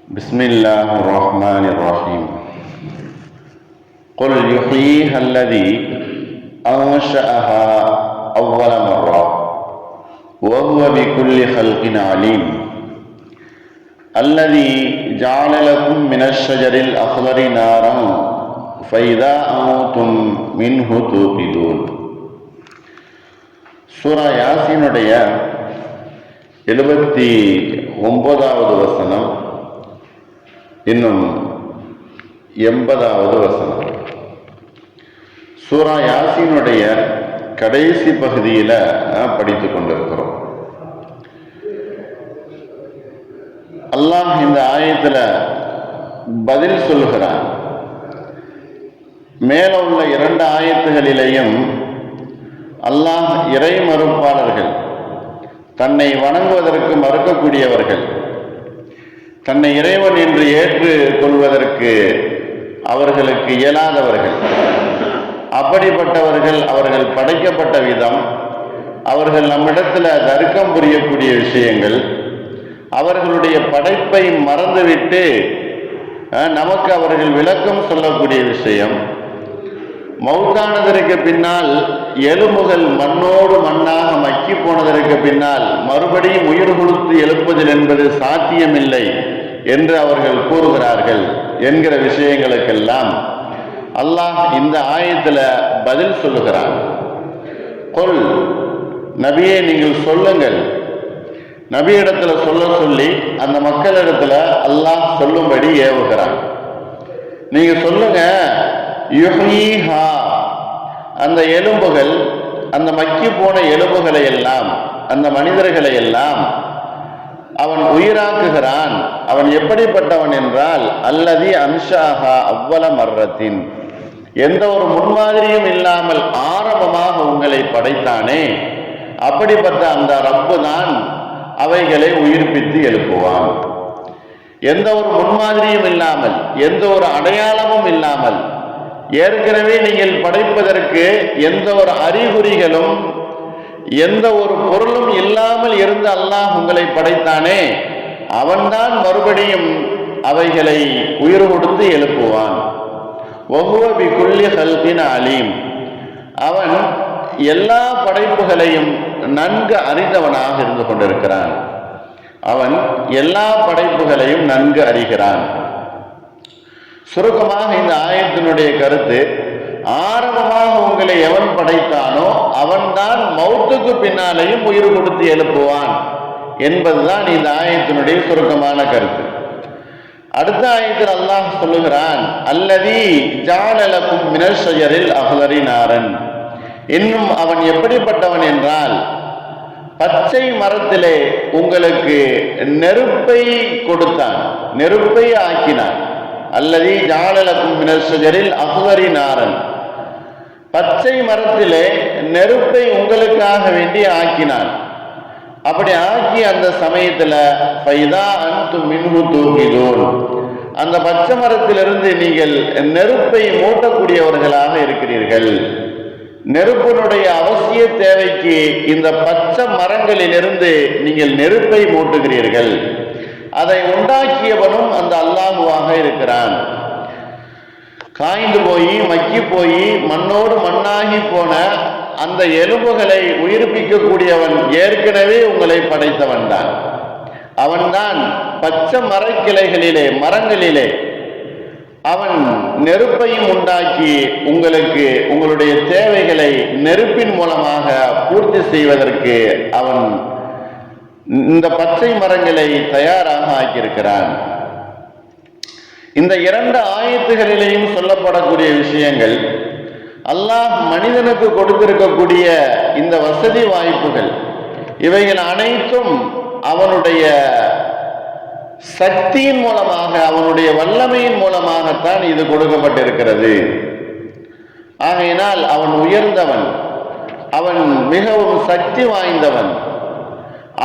بسم الله الرحمن الرحيم قل يحييها الذي أنشأها أول مرة وهو بكل خلق عليم الذي جعل لكم من الشجر الأخضر نارا فإذا أنتم منه توقدون. சூரா யாசீனுடைய 79வது வசனம், இன்னும் 80வது வசனம். சூரா யாசீனுடைய கடைசி பகுதியில் படித்துக் கொண்டிருக்கிறோம். அல்லாஹ் இந்த ஆயத்தில் பதில் சொல்கிறான். மேல உள்ள 2 ஆயத்துகளிலேயும் அல்லாஹ் இறை மறுப்பாளர்கள், தன்னை வணங்குவதற்கு மறுக்கக்கூடியவர்கள், தன்னை இறைவன் என்று ஏற்றுக் கொள்வதற்கு அவர்களுக்கு இயலாதவர்கள், அப்படிப்பட்டவர்கள் அவர்கள் படைக்கப்பட்ட விதம், அவர்கள் நம்மிடத்தில் தர்க்கம் புரியக்கூடிய விஷயங்கள், அவர்களுடைய படைப்பை மறந்துவிட்டு நமக்கு அவர்கள் விளக்கம் சொல்லக்கூடிய விஷயம், மௌத்தானதற்கு பின்னால் எலும்புகள் மண்ணோடு மண்ணாக மக்கி போனதற்கு பின்னால் மறுபடியும் உயிர் கொடுத்து எழுப்புதல் என்பது சாத்தியமில்லை என்று அவர்கள் கூறுகிறார்கள் என்கிற விஷயங்களுக்கெல்லாம் அல்லாஹ் இந்த ஆயத்தில் பதில் சொல்லுகிறான். கொல், நபியே நீங்கள் சொல்லுங்கள். நபியிடத்துல சொல்ல சொல்லி அந்த மக்களிடத்துல அல்லாஹ் சொல்லும்படி ஏவுகிறான். நீங்க சொல்லுங்க, யுஹ்யீஹா, அந்த எலும்புகள், அந்த மக்கி போன எலும்புகளை எல்லாம், அந்த மனிதர்களை எல்லாம் அவன் உயிராக்குகிறான். அவன் எப்படிப்பட்டவன் என்றால், அல்லதி அன்ஷாஹா அவ்வல மர்ரத்தின், எந்த ஒரு முன்மாதிரியும் இல்லாமல் ஆரம்பமாக உங்களை படைத்தானே, அப்படிப்பட்ட அந்த ரப்பு தான் அவைகளை உயிர்ப்பித்து எழுப்புவான். எந்த ஒரு முன்மாதிரியும் இல்லாமல், எந்த ஒரு அடையாளமும் இல்லாமல், ஏற்கனவே நீங்கள் படைப்பதற்கு எந்த ஒரு அறிகுறிகளும் எந்த ஒரு பொருளும் இல்லாமல் இருந்து அல்லாஹ் உங்களை படைத்தானே, அவன்தான் மறுபடியும் அவைகளை உயிர் கொடுத்து எழுப்புவான். வஹுவ பிகுல்லி ஹல்கின் அலீம், அவன் எல்லா படைப்புகளையும் நன்கு அறிந்தவனாக இருந்து கொண்டிருக்கிறான். அவன் எல்லா படைப்புகளையும் நன்கு அறிகிறான். சுருக்கமாக இந்த ஆயத்தினுடைய கருத்து, ஆரம்பமாக உங்களை எவன் படைத்தானோ அவன்தான் மௌத்துக்கு பின்னாலேயும் உயிர் கொடுத்து எழுப்புவான் என்பதுதான் இந்த ஆயத்தினுடைய சுருக்கமான கருத்து. அடுத்த ஆயத்தில் அல்லாஹ் சொல்லுகிறான், அல்லதி ஜஅல லக்கும் மினஷ் ஷஜரில் அஹ்லரி நாரன், இன்னும் அவன் எப்படிப்பட்டவன் என்றால், பச்சை மரத்திலே உங்களுக்கு நெருப்பை கொடுத்தான், நெருப்பை ஆக்கினான். அல்லதி ஜஅல லக்கும் மினஷ் ஷஜரில் அஹ்லரி நாரன், பச்சை மரத்திலே நெருப்பை உங்களுக்காக வேண்டி ஆக்கினான். அப்படி ஆக்கி அந்த சமயத்தில் ஃபைதா அன்தும் மின்ஹு தூகிதூன், அந்த பச்சை மரத்திலிருந்து நீங்கள் நெருப்பை மூட்டக்கூடியவர்களாக இருக்கிறீர்கள். நெருப்பினுடைய அவசிய தேவைக்கு இந்த பச்சை மரங்களிலிருந்து நீங்கள் நெருப்பை மூட்டுகிறீர்கள். அதை உண்டாக்கியவனும் அந்த அல்லாஹுவாக இருக்கிறான். காய்ந்து போய் மக்கி போய் மண்ணோடு மண்ணாகி போன அந்த எலும்புகளை உயிர்ப்பிக்கக்கூடியவன் ஏற்கனவே உங்களை படைத்தவன் தான். அவன்தான் பச்சை மரக்கிளைகளிலே, மரங்களிலே அவன் நெருப்பையும் உண்டாக்கி உங்களுக்கு உங்களுடைய தேவைகளை நெருப்பின் மூலமாக பூர்த்தி செய்வதற்கு அவன் இந்த பச்சை மரங்களை தயாராக ஆக்கியிருக்கிறான். இந்த 2 ஆயத்துகளிலேயும் சொல்லப்படக்கூடிய விஷயங்கள், அல்லாஹ் மனிதனுக்கு கொடுத்திருக்கக்கூடிய இந்த வசதி வாய்ப்புகள், இவைகள் அனைத்தும் அவனுடைய சக்தியின் மூலமாக, அவனுடைய வல்லமையின் மூலமாகத்தான் இது கொடுக்கப்பட்டிருக்கிறது. ஆகையினால் அவன் உயர்ந்தவன், அவன் மிகவும் சக்தி வாய்ந்தவன்.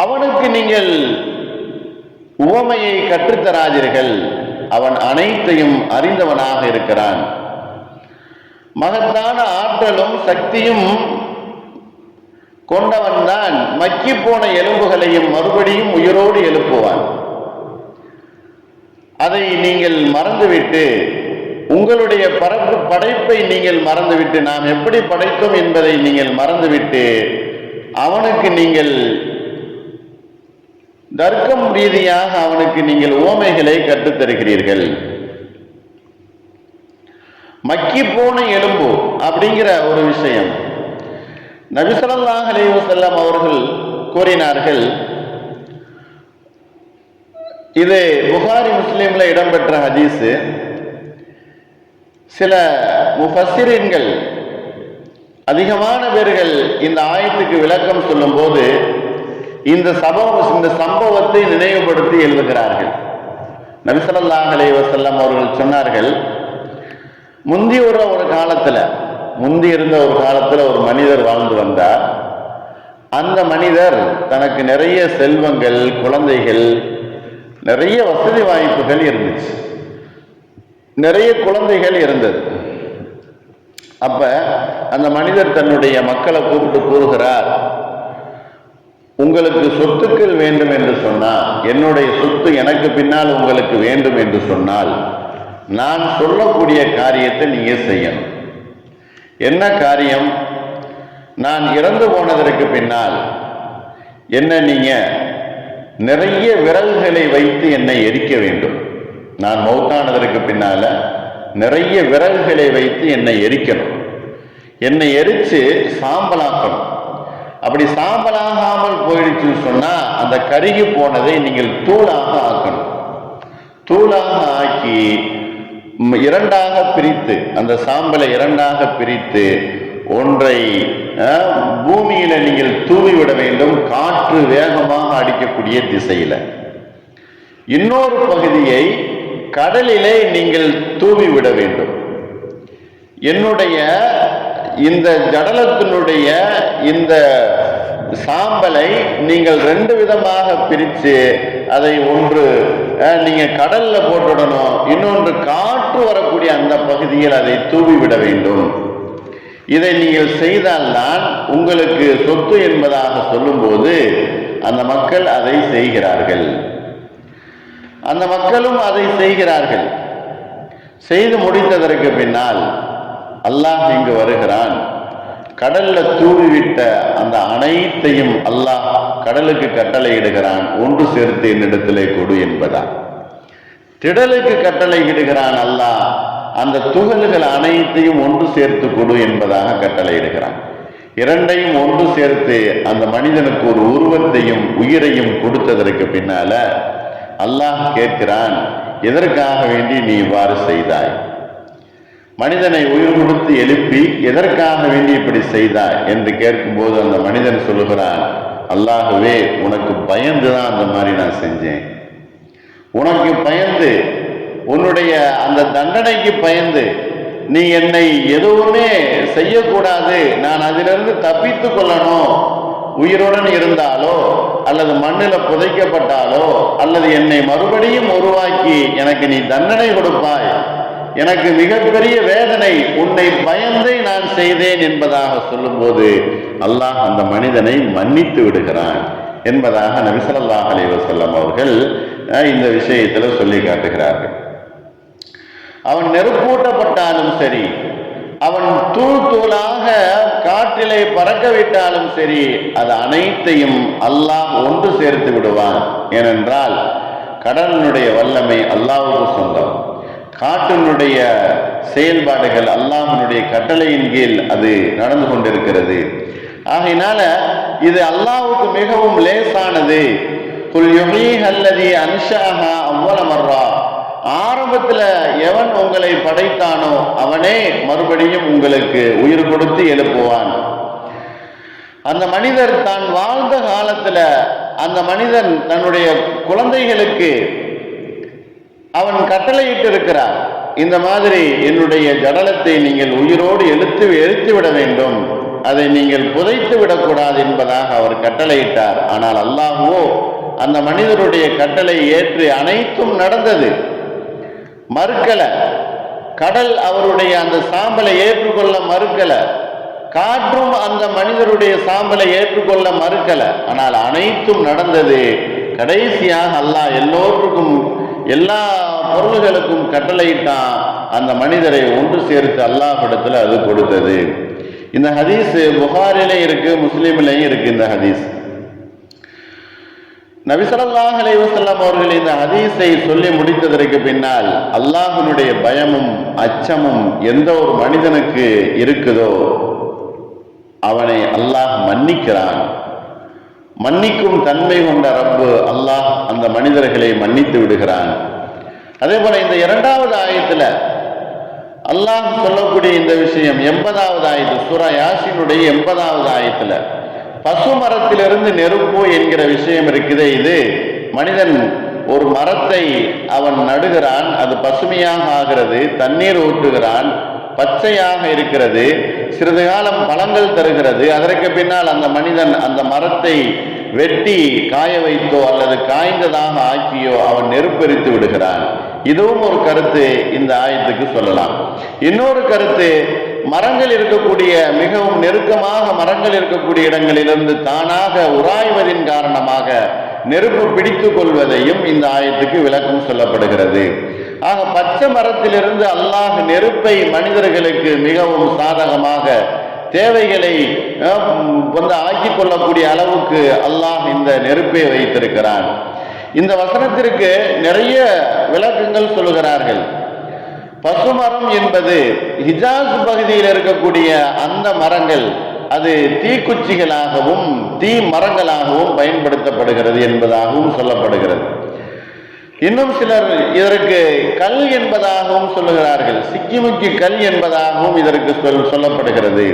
அவனுக்கு நீங்கள் உவமையை கற்றுத்தராதீர்கள், அவன் அனைத்தையும் அறிந்தவனாக இருக்கிறான். மகத்தான ஆற்றலும் சக்தியும் கொண்டவன்தான் மக்கி போன எலும்புகளையும் மறுபடியும் உயிரோடு எழுப்புவான். அதை நீங்கள் மறந்துவிட்டு, உங்களுடைய படைப்பை நீங்கள் மறந்துவிட்டு, நாம் எப்படி படைத்தோம் என்பதை நீங்கள் மறந்துவிட்டு, அவனுக்கு நீங்கள் தர்க்கம் ரீதியாக அவனுக்கு நீங்கள் உவமைகளை கற்றுத்தருகிறீர்கள். மக்கி போன எலும்பு அப்படிங்கிற ஒரு விஷயம் நபி ஸல்லல்லாஹு அலைஹி வஸல்லம் அவர்கள் கூறினார்கள். இது புகாரி முஸ்லிம்ல இடம்பெற்ற ஹதீஸ். சில முஃபஸ்ஸிரீன்கள், அதிகமான பேர்கள் இந்த ஆயத்துக்கு விளக்கம் சொல்லும் போது இந்த சம்பவத்தை நினைவுபடுத்தி எழுதுகிறார்கள். நபி ஸல்லல்லாஹு அலைஹி வஸல்லம் அவர்கள் சொன்னார்கள், முந்தி இருந்த ஒரு காலத்துல ஒரு மனிதர் வாழ்ந்து வந்தார். அந்த மனிதர் தனக்கு நிறைய செல்வங்கள், குழந்தைகள், நிறைய வசதி வாய்ப்புகள் இருந்துச்சு, நிறைய குழந்தைகள் இருந்தது. அப்ப அந்த மனிதர் தன்னுடைய மக்களை கூப்பிட்டு கூறுகிறார், உங்களுக்கு சொத்துக்கள் வேண்டும் என்று சொன்னால், என்னுடைய சொத்து எனக்கு பின்னால் உங்களுக்கு வேண்டும் என்று சொன்னால், நான் சொல்லக்கூடிய காரியத்தை நீங்க செய்யணும். என்ன காரியம்? நான் இறந்து போனதற்கு பின்னால் என்ன நீங்க நிறைய விறகுகளை வைத்து என்னை எரிக்க வேண்டும். நான் மௌத்தானதற்கு பின்னால நிறைய விறகுகளை வைத்து என்னை எரிக்கணும். என்னை எரிச்சு சாம்பலாக்கணும். அப்படி சாம்பலாகாமல் போயிடுச்சுன்னு சொன்னா அந்த கருகி போனதை நீங்கள் தூளாக ஆக்கணும். தூளாக ஆக்கி இரண்டாக பிரித்து, அந்த சாம்பலை இரண்டாக பிரித்து ஒன்றை பூமியில நீங்கள் தூவி விட வேண்டும், காற்று வேகமாக அடிக்கக்கூடிய திசையில. இன்னொரு பகுதியை கடலிலே நீங்கள் தூவி விட வேண்டும். என்னுடைய இந்த ஜடலத்தினுடைய இந்த சாம்பலை நீங்கள் ரெண்டு விதமாக பிரித்து அதை ஒன்று நீங்க கடல்ல போட்டுடணும், இன்னொன்று காற்று வரக்கூடிய அந்த பகுதியில் அதை தூவி விட வேண்டும். இதை நீங்கள் செய்தால்தான் உங்களுக்கு சொத்து என்பதாக சொல்லும்போது அந்த மக்கள் அதை செய்கிறார்கள். அந்த மக்களும் அதை செய்கிறார்கள். செய்து முடித்ததற்கு பின்னால் அல்லாஹ் இங்கு வருகிறான். கடல்ல தூவிவிட்ட அந்த அனைத்தையும் அல்லாஹ் கடலுக்கு கட்டளை இடுகிறான், ஒன்று சேர்த்து என்னிடத்திலே கொடு என்பதா. திடலுக்கு கட்டளை இடுகிறான் அல்லாஹ், அந்த துகள்கள் அனைத்தையும் ஒன்று சேர்த்து கொடு என்பதாக கட்டளை இடுகிறான். இரண்டையும் ஒன்று சேர்த்து அந்த மனிதனுக்கு ஒரு உருவத்தையும் உயிரையும் கொடுத்ததற்கு பின்னால அல்லாஹ் கேட்கிறான், எதற்காக வேண்டி நீ இவ்வாறு செய்தாய்? மனிதனை உயிர் கொடுத்து எழுப்பி எதற்காக வேண்டி இப்படி செய்தாய் என்று கேட்கும்போது அந்த மனிதன் சொல்லுகிறான், அல்லாஹ்வே உனக்கு பயந்துதான் அந்த மாதிரி நான் செஞ்சேன். உனக்கு பயந்து, உன்னுடைய அந்த தண்டனைக்கு பயந்து நீ என்னை எதுவுமே செய்யக்கூடாது, நான் அதிலிருந்து தப்பித்து கொள்ளணும், உயிருடன் இருந்தாலோ அல்லது மண்ணில் புதைக்கப்பட்டாலோ அல்லது என்னை மறுபடியும் உருவாக்கி எனக்கு நீ தண்டனை கொடுப்பாய், எனக்கு மிகப்பெரிய வேதனை, உன்னை பயந்தே நான் செய்தேன் என்பதாக சொல்லும்போது அல்லாஹ் அந்த மனிதனை மன்னித்து விடுகிறான் என்பதாக நபி ஸல்லல்லாஹு அலைஹி வஸல்லம் அவர்கள் இந்த விஷயத்தில் சொல்லி காட்டுகிறார்கள். அவன் நெருப்பூட்டப்பட்டாலும் சரி, அவன் தூள் தூளாக காற்றிலே பறக்க விட்டாலும் சரி, அது அனைத்தையும் அல்லாஹ் ஒன்று சேர்த்து விடுவான். ஏனென்றால் கடலினுடைய வல்லமை அல்லாஹ்வுக்கு சொந்தம். காற்றினுடைய செயல்பாடுகள் அல்லாஹ்வினுடைய கட்டளையின் கீழ் அது நடந்து கொண்டிருக்கிறது. ஆகையினால இது அல்லாஹ்வுக்கு மிகவும் லேசானது. குல் யுஹீஹல்லதி அன்ஷஅஹா அவ்வல மர்ரா, ஆரம்பத்தில் எவன் உங்களை படைத்தானோ அவனே மறுபடியும் உங்களுக்கு உயிர் கொடுத்து எழுப்புவான். அந்த மனிதர் தான் வாழ்ந்த காலத்துல அந்த மனிதன் தன்னுடைய குழந்தைகளுக்கு அவன் கட்டளையிட்டு இருக்கிறார், இந்த மாதிரி என்னுடைய ஜடலத்தை நீங்கள் உயிரோடு எரித்து விட வேண்டும், அதை நீங்கள் புதைத்து விடக்கூடாது என்பதாக அவர் கட்டளையிட்டார். ஆனால் அல்லாஹ்வோ அந்த மனிதருடைய கட்டளை ஏற்று அனைத்தும் நடந்தது, மறுக்கல. கடல் அவருடைய அந்த சாம்பலை ஏற்றுக்கொள்ள மறுக்கல, காற்றும் அந்த மனிதருடைய சாம்பலை ஏற்றுக்கொள்ள மறுக்கல. ஆனால் அனைத்தும் நடந்தது. கடைசியாக அல்லாஹ் எல்லோருக்கும் எல்லா பொருள்களுக்கும் கட்டளையிட்டான். அந்த மனிதரை ஒன்று சேர்த்து அல்லாஹ்விடத்தில் அது கொடுத்தது. இந்த ஹதீஸ் புகாரிலே இருக்கு, முஸ்லீம்லையும் இருக்கு. இந்த ஹதீஸ் நபி ஸல்லல்லாஹு அலைஹி வஸல்லம் அவர்கள் இந்த ஹதீஸை சொல்லி முடித்ததற்கு பின்னால் அல்லாஹ்வினுடைய பயமும் அச்சமும் எந்த ஒரு மனிதனுக்கு இருக்குதோ அவனை அல்லாஹ் மன்னிக்கிறான். மன்னிக்கும் தன்மை கொண்ட ரப்பு அல்லாஹ் அந்த மனிதர்களை மன்னித்து விடுகிறான். அதே போல இந்த 2வது ஆயத்துல அல்லாஹ் சொல்லக்கூடிய இந்த விஷயம் 80வது ஆயத்து, சூரா யாசீனுடைய 80வது ஆயத்துல பசுமரத்திலிருந்து நெருப்பு என்கிற விஷயம் இருக்குது. இது மனிதன் ஒரு மரத்தை அவன் நடுகிறான், அது பசுமையாக ஆகிறது, தண்ணீர் ஊற்றுகிறான், பச்சையாக இருக்கிறது, சிறிது காலம் பழங்கள் தருகிறது. அதற்கு பின்னால் அந்த மனிதன் அந்த மரத்தை வெட்டி காய வைத்தோ அல்லது காய்ந்ததாக ஆக்கியோ அவன் நெருப்பெரித்து விடுகிறான். இதுவும் ஒரு கருத்து இந்த ஆயத்துக்கு சொல்லலாம். இன்னொரு கருத்து, மரங்கள் இருக்கக்கூடிய மிகவும் நெருக்கமாக மரங்கள் இருக்கக்கூடிய இடங்களிலிருந்து தானாக உராய்வதின் காரணமாக நெருப்பு பிடித்து கொள்வதையும் இந்த ஆயத்துக்கு விளக்கம் சொல்லப்படுகிறது. ஆக பச்சை மரத்திலிருந்து அல்லாஹ் நெருப்பை மனிதர்களுக்கு மிகவும் சாதகமாக தேவைகளை ஆக்கிக் கொள்ளக்கூடிய அளவுக்கு அல்லாஹ் இந்த நெருப்பை வைத்திருக்கிறான். இந்த வசனத்திற்கு நிறைய விளக்கங்கள் சொல்லுகிறார்கள். பசுமரம் என்பது ஹிஜாஸ் பகுதியில் இருக்கக்கூடிய அந்த மரங்கள் அது தீக்குச்சிகளாகவும் தீ மரங்களாகவும் பயன்படுத்தப்படுகிறது என்பதாகவும் சொல்லப்படுகிறது. இன்னும் சிலர் இதற்கு கல் என்பதாகவும் சொல்லுகிறார்கள், சிக்கிமுக்கி கல் என்பதாகவும் இதற்கு சொல்லப்படுகிறது.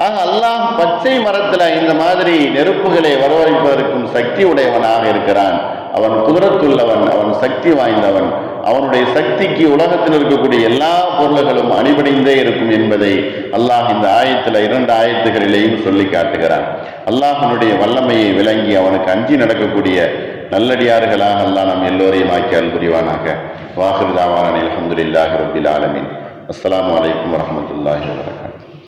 ஆக அல்லாஹ் பச்சை மரத்தில் இந்த மாதிரி நெருப்புகளை வரவழைப்பதற்கும் சக்தி உடையவனாக இருக்கிறான். அவன் குதிரத்துள்ளவன், அவன் சக்தி வாய்ந்தவன். அவனுடைய சக்திக்கு உலகத்தில் இருக்கக்கூடிய எல்லா பொருள்களும் அணிபணிந்தே இருக்கும் என்பதை அல்லாஹ் இந்த ஆயத்தில் 2 ஆயத்துகளிலேயும் சொல்லி காட்டுகிறான். அல்லாஹனுடைய வல்லமையை விளங்கி அவனுக்கு அஞ்சி நடக்கக்கூடிய நல்லடியார்களாக அல்லாஹ் நம் எல்லோரையும் ஆக்கி அருள் புரிவானாக. வாஹிர் தாவானா அல்ஹம்துலில்லாஹி ரப்பில் ஆலமீன். அஸ்ஸலாமு அலைக்கும் வரஹ்மத்துல்லாஹி வபரகாத்துஹு.